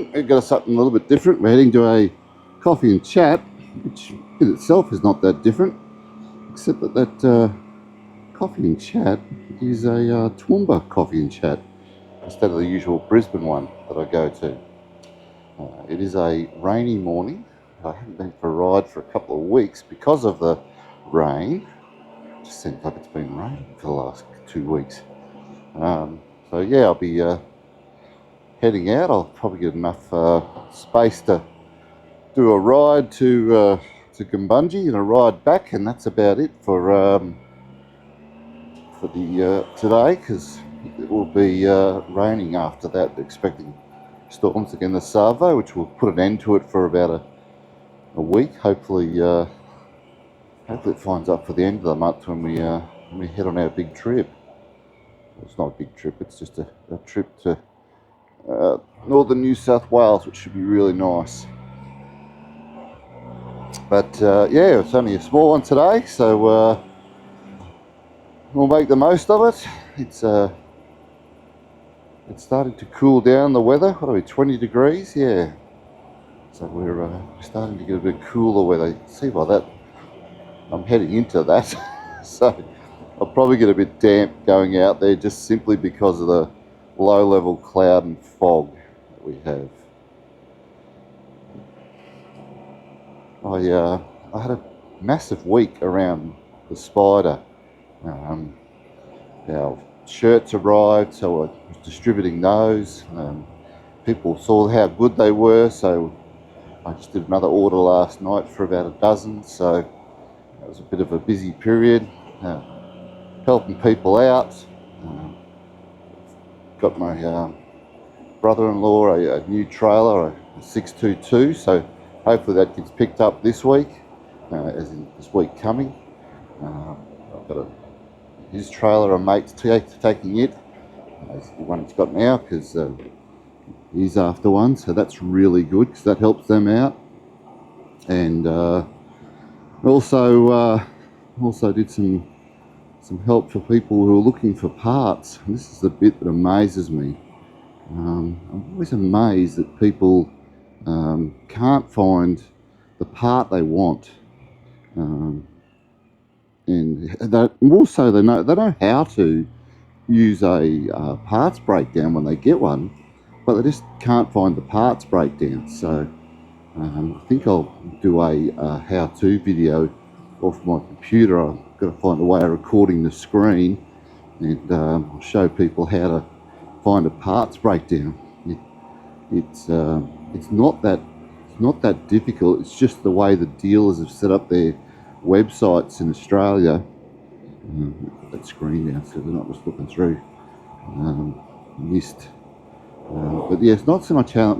morning we've got something a little bit different. We're heading to a coffee and chat, which in itself is not that different, except that coffee and chat is a Toowoomba coffee and chat instead of the usual Brisbane one that I go to. It is a rainy morning. I haven't been for a ride for a couple of weeks because of the rain. It just seems like it's been raining for the last 2 weeks. So yeah, I'll be heading out. I'll probably get enough space to do a ride to Gumbunji and a ride back, and that's about it for the today, because it will be raining after that. They're expecting storms again this Savo, which will put an end to it for about a week. Hopefully it finds up for the end of the month when we head on our big trip. Well, it's not a big trip, it's just a trip to northern New South Wales, which should be really nice. But yeah, it's only a small one today, so we'll make the most of it. It's starting to cool down, the weather. What are we, 20 degrees? Yeah. So we're starting to get a bit cooler weather. You can see by that I'm heading into that. So I'll probably get a bit damp going out there, just simply because of the low level cloud and fog that we have. I had a massive week around the Spyder. Our shirts arrived, so I was distributing those. People saw how good they were, so I just did another order last night for about a dozen. So that was a bit of a busy period, helping people out. Got my brother-in-law a new trailer, a 622, so hopefully that gets picked up this week, as in this week coming. I've got his trailer, a mate's taking it. It's the one he's got now, because he's after one, so that's really good, because that helps them out. And also did some help for people who are looking for parts. And this is the bit that amazes me. I'm always amazed that people can't find the part they want, and also they know how to use a parts breakdown when they get one, but they just can't find the parts breakdown. So I think I'll do a how-to video off my computer. I've got to find a way of recording the screen and show people how to find a parts breakdown. It's not that difficult. It's just the way the dealers have set up their websites in Australia. Put that screen down so they're not just looking through mist. But yeah, it's not so much how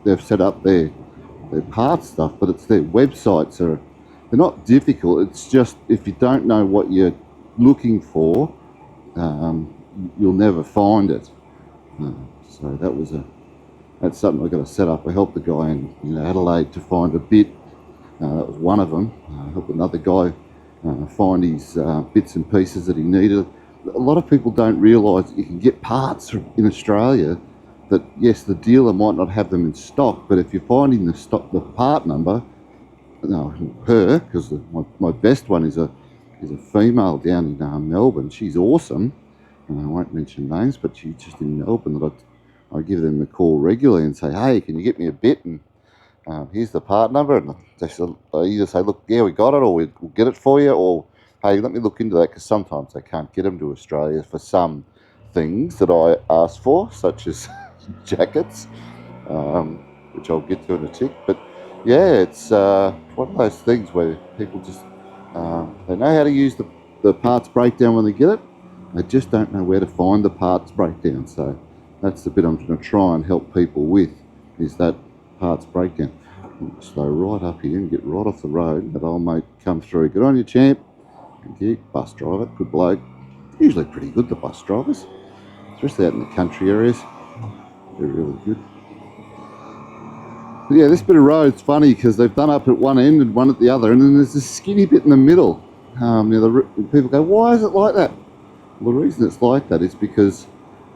they've set up their parts stuff, but it's their websites they're not difficult. It's just, if you don't know what you're looking for, you'll never find it. So that's something I've got to set up. I helped the guy in Adelaide to find a bit. That was one of them. I helped another guy find his bits and pieces that he needed. A lot of people don't realise that you can get parts in Australia that, yes, the dealer might not have them in stock, but if you're finding the part number, because my best one is a female down in Melbourne. She's awesome. I won't mention names, but she's just in Melbourne that I give them a call regularly and say, hey, can you get me a bit? And here's the part number. And they either say, look, yeah, we got it, or we'll get it for you, or hey, let me look into that, because sometimes they can't get them to Australia for some things that I ask for, such as jackets, which I'll get to in a tick. But yeah, it's one of those things where people just they know how to use the parts breakdown when they get it. They just don't know where to find the parts breakdown. So that's the bit I'm going to try and help people with, is that parts breakdown. Slow right up here and get right off the road. That old mate come through. Good on you, champ. Thank you. Bus driver, good bloke. Usually pretty good, the bus drivers, especially out in the country areas. They're really good. But yeah, this bit of road's funny because they've done up at one end and one at the other, and then there's this skinny bit in the middle. People go, why is it like that? Well, the reason it's like that is because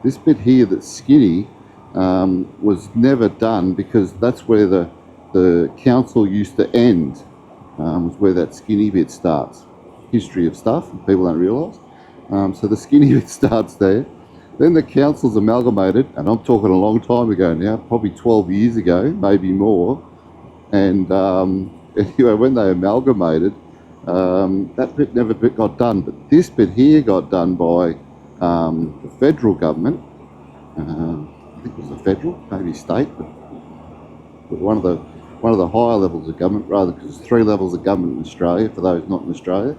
this bit here that's skinny was never done because that's where the council used to end, was where that skinny bit starts. History of stuff, people don't realise. So the skinny bit starts there. Then the council's amalgamated, and I'm talking a long time ago now, probably 12 years ago, maybe more. And anyway, when they amalgamated, that bit never got done. But this bit here got done by the federal government. I think it was the federal, maybe state, but one of the higher levels of government, rather, because there's 3 levels of government in Australia, for those not in Australia.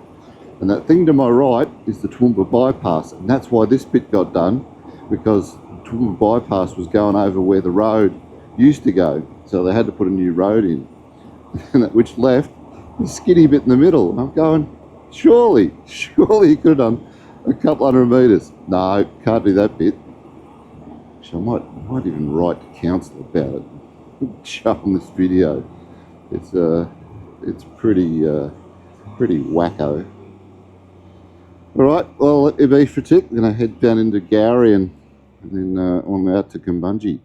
And that thing to my right is the Toowoomba bypass, and that's why this bit got done, because the Toowoomba bypass was going over where the road used to go, so they had to put a new road in, and which left the skinny bit in the middle. And I'm going, surely you could have done a couple hundred metres. No, can't do that bit. So I might even write to council about it. Show them this video. It's pretty wacko. All right, well, let me be for a tick. I'm going to head down into Gowrie and then on out to Kumbunji.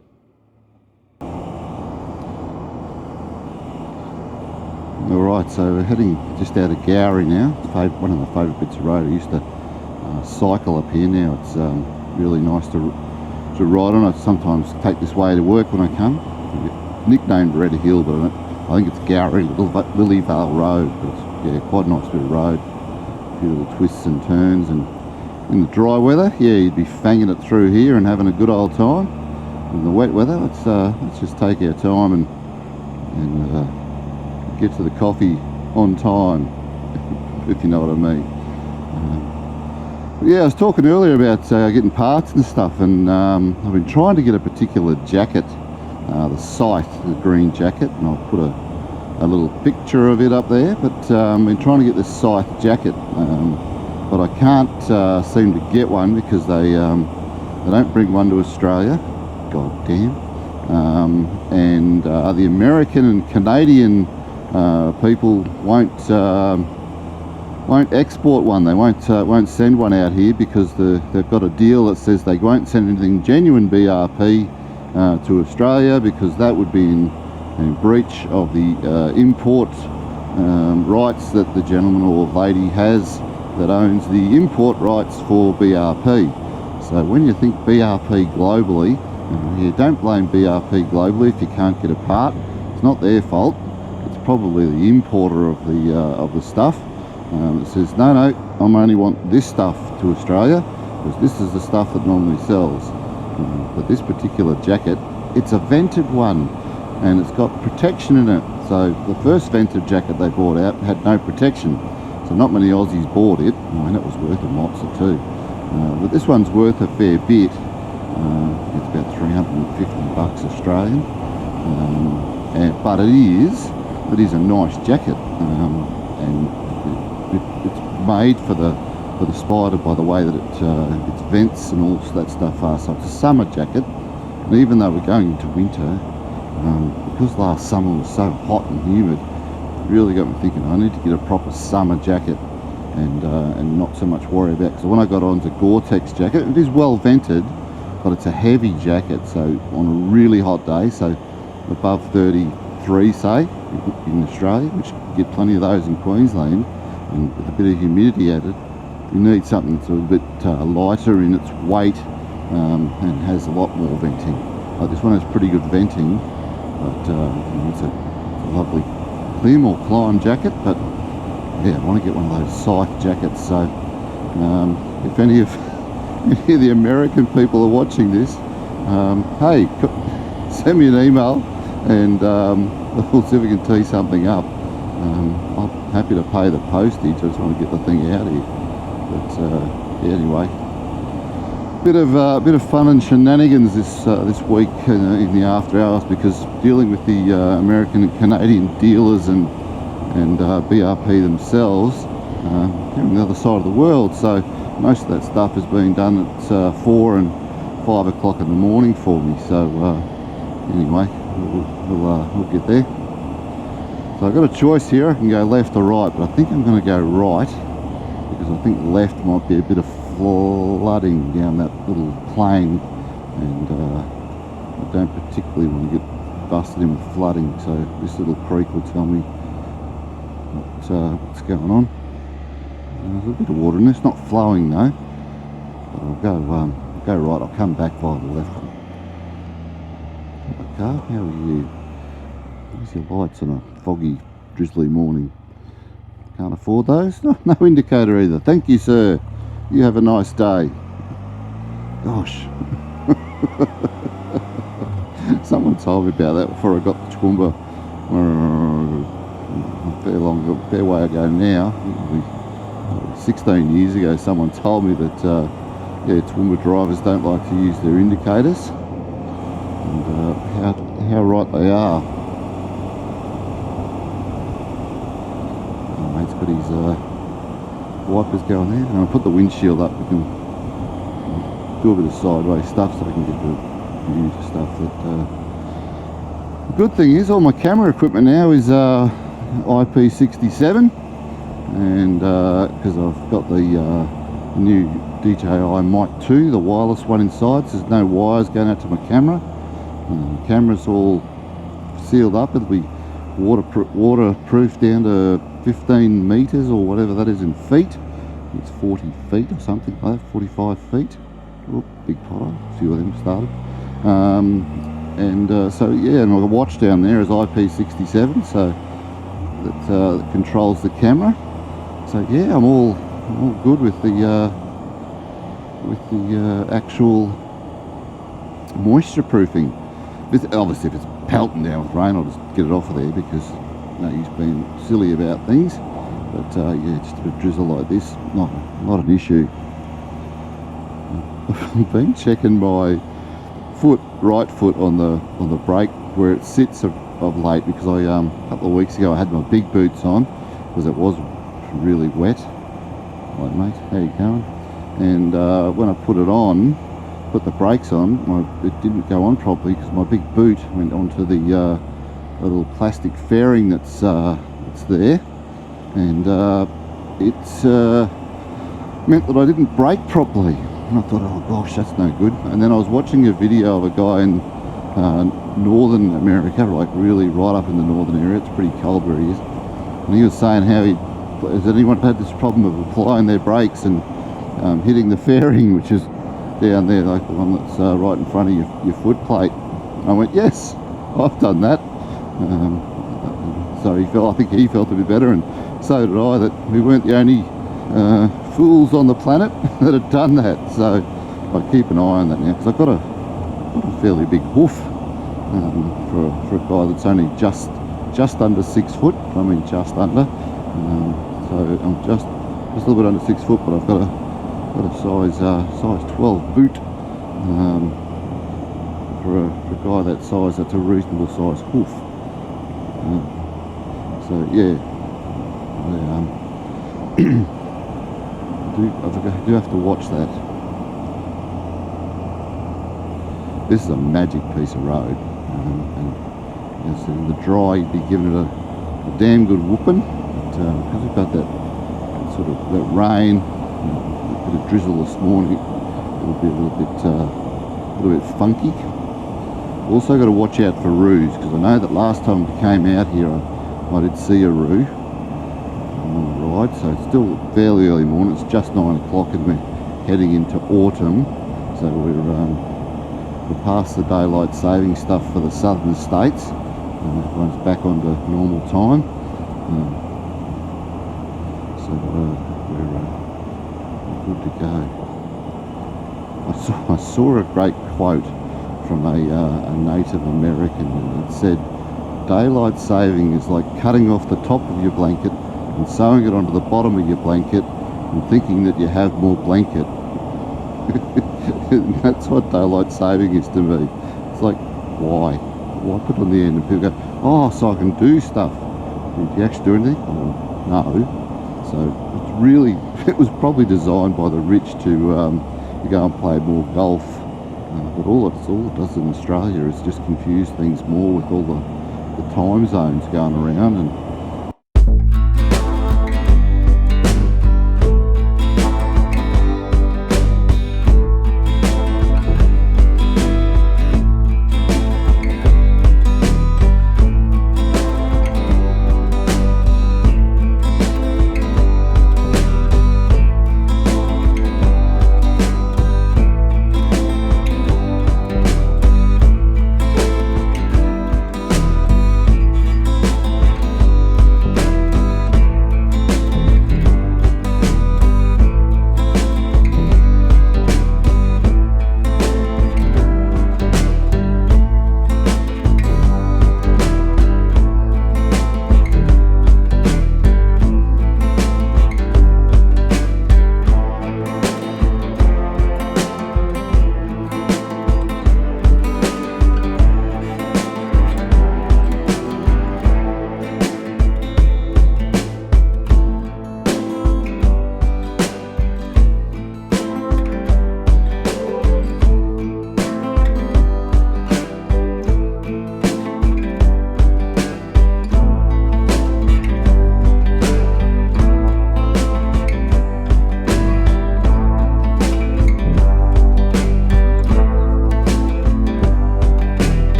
All right, so we're heading just out of Gowrie now. It's one of my favourite bits of road. I used to cycle up here. Now it's really nice to ride on. I sometimes take this way to work when I come. It's nicknamed Red Hill, but I think it's Gowrie, Lilyvale Road. But it's, yeah, quite a nice bit of road. A few little twists and turns, and in the dry weather, yeah, you'd be fanging it through here and having a good old time. In the wet weather, let's just take our time and get to the coffee on time, if you know what I mean. Yeah, I was talking earlier about getting parts and stuff, and I've been trying to get a particular jacket, the Scythe, the green jacket, and I'll put a little picture of it up there, but I've been trying to get this Scythe jacket, but I can't seem to get one because they don't bring one to Australia, god damn, and the American and Canadian people won't export one. They won't send one out here because they've got a deal that says they won't send anything genuine BRP to Australia, because that would be in breach of the import rights that the gentleman or lady has that owns the import rights for BRP. So when you think BRP globally, you don't blame BRP globally if you can't get a part. It's not their fault. It's probably the importer of the stuff. It says, no, I only want this stuff to Australia because this is the stuff that normally sells. But this particular jacket, it's a vented one, and it's got protection in it. So the first vented jacket they brought out had no protection, so not many Aussies bought it. I mean, it was worth a mopsa too. But this one's worth a fair bit. It's about 350 bucks Australian, but it is a nice jacket, and it's made for the Spyder by the way that its vents and all that stuff are. So it's a summer jacket, and even though we're going into winter, because last summer was so hot and humid, it really got me thinking I need to get a proper summer jacket and not so much worry about, because when I got onto Gore-Tex jacket, it is well vented, but it's a heavy jacket, so on a really hot day, so above 33 say in Australia, which you get plenty of those in Queensland, and with a bit of humidity added, you need something that's a bit lighter in its weight and has a lot more venting. This one has pretty good venting, but it's a lovely Clearmore Climb jacket. But yeah, I want to get one of those Scythe jackets. So if any of the American people are watching this, hey, send me an email and we'll see if we can tee something up. I'm happy to pay the postage. I just want to get the thing out of here. But yeah, anyway, bit of fun and shenanigans this week in the after hours, because dealing with the American and Canadian dealers and BRP themselves, they're on the other side of the world. So most of that stuff is being done at 4 and 5 o'clock in the morning for me. So anyway, we'll get there. So I've got a choice here. I can go left or right, but I think I'm going to go right, because I think left might be a bit of flooding down that little plain, and I don't particularly want to get busted in with flooding, so this little creek will tell me what's going on. There's a bit of water in there. It's not flowing though, but I'll go right. I'll come back via the left one. Okay, how are you? Where's your lights on a foggy, drizzly morning? Can't afford those. No indicator either. Thank you, sir. You have a nice day. Gosh. Someone told me about that before I got the Toowoomba. A fair way ago now. 16 years ago, someone told me that Toowoomba drivers don't like to use their indicators, and how right they are. Oh, mate's got his wipers going there. And I'll put the windshield up. We can do a bit of sideways stuff so I can get the view to stuff. The good thing is all my camera equipment now is IP67, and because I've got the new DJI Mic 2, the wireless one inside, so there's no wires going out to my camera. The camera's all sealed up. It'll be waterproof down to 15 meters or whatever that is in feet. It's 40 feet or something like that, 45 feet. Oh, big pothole, a few of them started. So yeah, and my watch down there is IP67, so that controls the camera. So yeah, I'm all good with the actual moisture proofing. Obviously, if it's pelting down with rain, I'll just get it off of there because he's been silly about things. But yeah, just a bit of drizzle like this, not an issue. I've been checking my right foot on the brake where it sits of late, because a couple of weeks ago I had my big boots on because it was really wet. Right, mate, how you going? And when I put the brakes on, it didn't go on properly because my big boot went onto the little plastic fairing that's there, and it's meant that I didn't brake properly. And I thought, oh gosh, that's no good. And then I was watching a video of a guy in northern America, like really right up in the northern area. It's pretty cold where he is. And he was saying how has anyone had this problem of applying their brakes and hitting the fairing, which is down there, like the one that's right in front of your foot plate. And I went, yes, I've done that. So I think he felt a bit better, and so did I, that we weren't the only fools on the planet that had done that. So I keep an eye on that now, because I've got a fairly big hoof for a guy that's only just under 6 foot. I mean, just under. So I'm just a little bit under 6 foot, but I've got a size 12 boot. For a guy that size, that's a reasonable size hoof. So yeah, I do have to watch that. This is a magic piece of road, and in the dry you'd be giving it a damn good whooping. But because we've got that sort of that rain, a bit of drizzle this morning, it'll be a little bit funky. Also got to watch out for roos, because I know that last time we came out here I did see a roo on the ride. So it's still fairly early morning. It's just 9 o'clock and we're heading into autumn, so we're past the daylight saving stuff for the southern states, and everyone's back onto normal time. So we're good to go. I saw a great quote from a Native American, and it said, daylight saving is like cutting off the top of your blanket and sewing it onto the bottom of your blanket and thinking that you have more blanket. That's what daylight saving is to me. It's like, why put it on the end? And people go, oh, so I can do stuff. Do you actually do anything? Oh, no. So it was probably designed by the rich to go and play more golf. But all it does in Australia is just confuse things more with all the time zones going around. And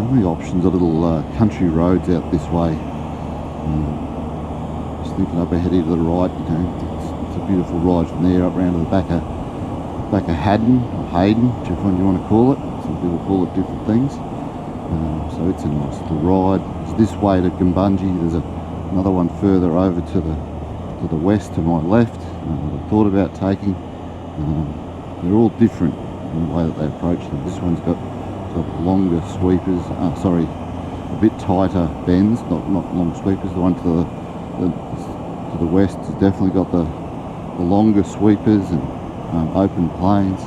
so many options of little country roads out this way. Just thinking up ahead here to the right, you know, it's a beautiful ride from there up round to the back of Haddon, or Hayden, whichever one you want to call it. Some people call it different things. So it's a nice little ride. It's this way to Gumbunji. There's another one further over to the west to my left that I thought about taking. They're all different in the way that they approach them. This one's got sort of longer sweepers, a bit tighter bends, not long sweepers. The one to the west has definitely got the longer sweepers and open plains.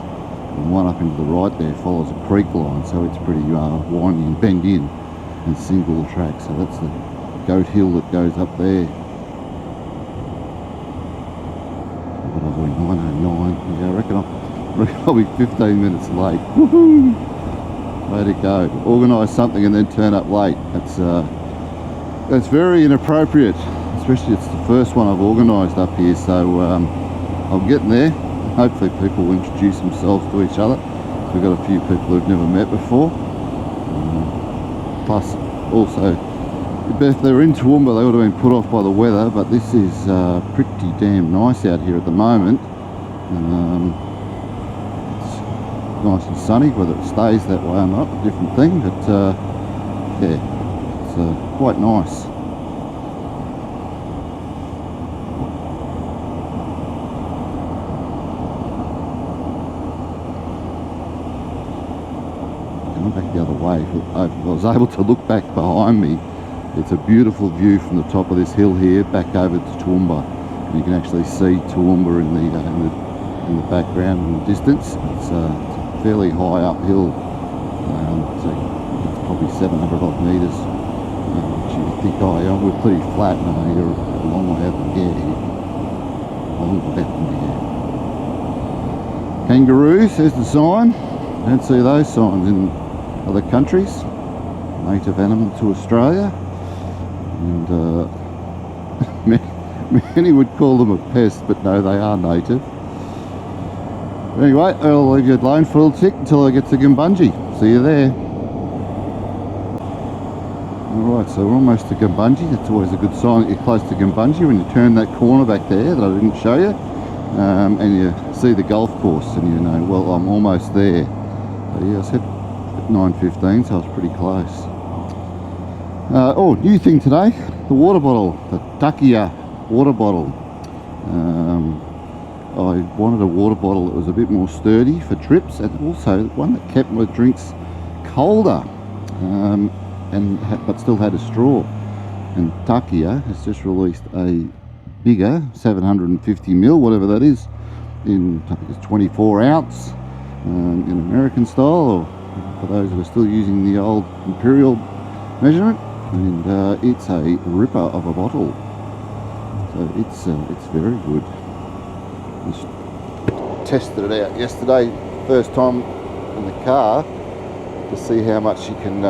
And one up into the right there follows a creek line, so it's pretty windy and bend in and single track. So that's the goat hill that goes up there. What am I doing? 9:09. Yeah, I reckon I'll be 15 minutes late. Woohoo! Way to go. Organise something and then turn up late. That's very inappropriate. Especially it's the first one I've organised up here, so I'm getting there. Hopefully people will introduce themselves to each other. We've got a few people who've never met before. Plus, also, if they were in Toowoomba, they would have been put off by the weather, but this is pretty damn nice out here at the moment. It's nice and sunny. Whether it stays that way or not, a different thing, but yeah, it's quite nice. Back the other way. If I was able to look back behind me, it's a beautiful view from the top of this hill here back over to Toowoomba. And you can actually see Toowoomba in the background in the distance. It's a fairly high uphill, so it's probably 700 odd metres. Which you think, oh yeah, we're pretty flat. No, you're a long way up in the air here. A long way up in the air. Kangaroos, there's the sign. Don't see those signs in other countries. Native animal to Australia, and many would call them a pest, but no, they are native. Anyway, I'll leave you alone for a little tick until I get to Gumbunji. See you there. Alright, so we're almost to Gumbunji. That's always a good sign that you're close to Gumbunji when you turn that corner back there that I didn't show you, and you see the golf course and you know, well, I'm almost there. So yeah, I said 9:15, so I was pretty close. Oh, new thing today, the water bottle, the Takia water bottle. I wanted a water bottle that was a bit more sturdy for trips, and also one that kept my drinks colder, but still had a straw. And Takia has just released a bigger 750ml, whatever that is, in I think it's 24 ounce, in American style, or for those who are still using the old imperial measurement, and it's a ripper of a bottle. So it's very good. Just tested it out yesterday, first time in the car, to see how much you can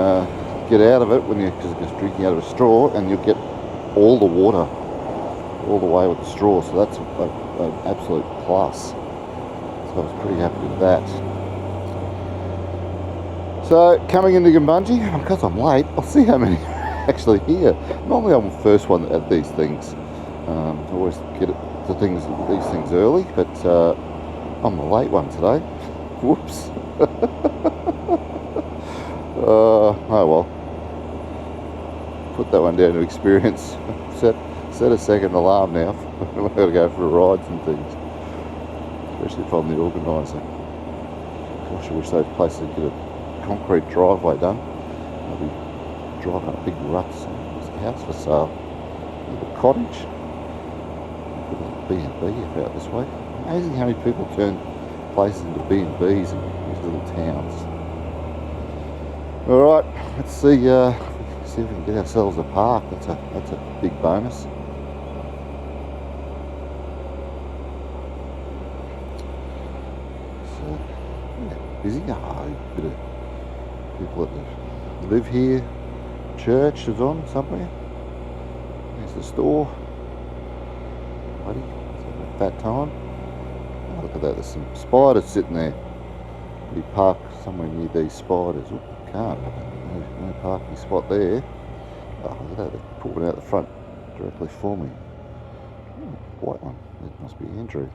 get out of it because it's drinking out of a straw, and you'll get all the water all the way with the straw. So that's an absolute plus. So I was pretty happy with that. So coming into Gumbunji, because I'm late, I'll see how many are actually here. Normally I'm the first one at these things. I always get these things early, but I'm the late one today. Whoops. Oh well. Put that one down to experience. Set a second alarm now. I've got to go for rides and things, especially if I'm the organiser. Gosh, I wish those places would get a concrete driveway done. I'll be driving up big ruts. There's a house for sale, a little cottage, a little B&B about this way. Amazing how many people turn places into B&Bs in these little towns. All right, let's see if we can get ourselves a park. That's a big bonus. So yeah, busy. A bit of people that live here. Church is on somewhere. There's the store. Buddy, it's that time. Oh, look at that. There's some spiders sitting there. We park somewhere near these spiders. Oh, can't. No parking spot there. Oh, look at that, they put one out the front directly for me. White one. That must be Andrew.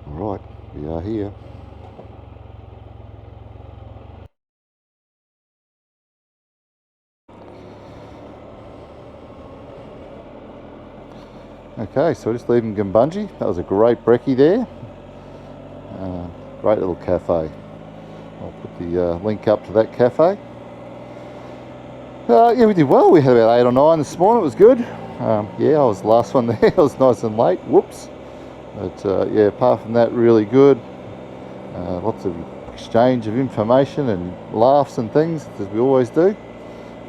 Alright, we are here. Okay, so we're just leaving Gumbunji. That was a great brekkie there. Great little cafe. I'll put the link up to that cafe. Yeah, we did well. We had about 8 or 9 this morning. It was good. Yeah, I was the last one there. I was nice and late. Whoops. But yeah, apart from that, really good. Lots of exchange of information and laughs and things, as we always do. It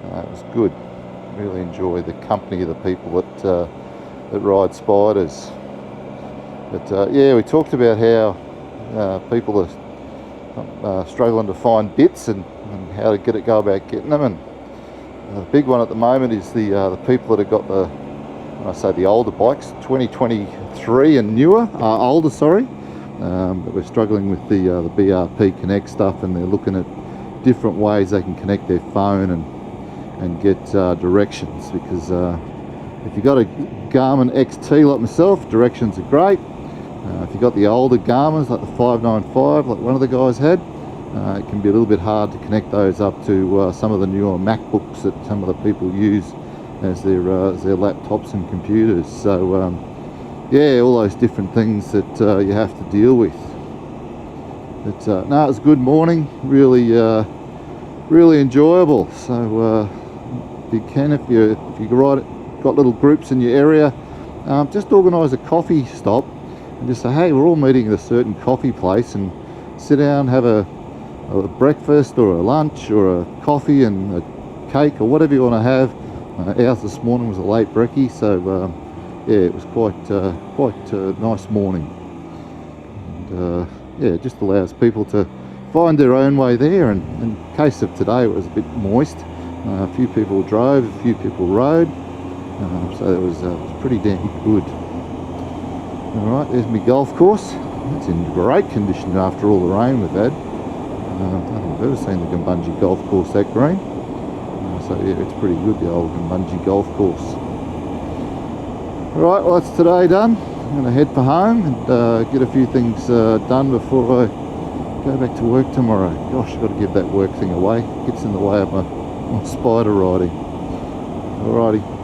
was good. Really enjoy the company of the people that ride Spyders. But yeah, we talked about how people are struggling to find bits and how to go about getting them. And the big one at the moment is the people that have got when I say the older bikes, 2023 and newer, older, sorry. That we're struggling with the BRP Connect stuff, and they're looking at different ways they can connect their phone and get directions, because if you've got a Garmin XT like myself, directions are great. If you've got the older Garmins like the 595 like one of the guys had, it can be a little bit hard to connect those up to some of the newer MacBooks that some of the people use as their laptops and computers. So yeah, all those different things that you have to deal with. But no, it was a good morning, really really enjoyable. So if you can, if you got little groups in your area, just organise a coffee stop and just say, hey, we're all meeting at a certain coffee place, and sit down, have a breakfast or a lunch or a coffee and a cake or whatever you want to have. Ours this morning was a late brekkie, so yeah, it was quite a nice morning. And yeah, it just allows people to find their own way there. And in case of today, it was a bit moist. A few people drove, a few people rode, so it was pretty damn good. Alright, there's my golf course. It's in great condition after all the rain we've had. I don't think I've ever seen the Gumbunji golf course that green. So yeah, it's pretty good, the old Gumbunji golf course. Alright, well that's today done. I'm going to head for home and get a few things done before I go back to work tomorrow. Gosh, I've got to give that work thing away. It gets in the way of my Spyder riding. Alrighty.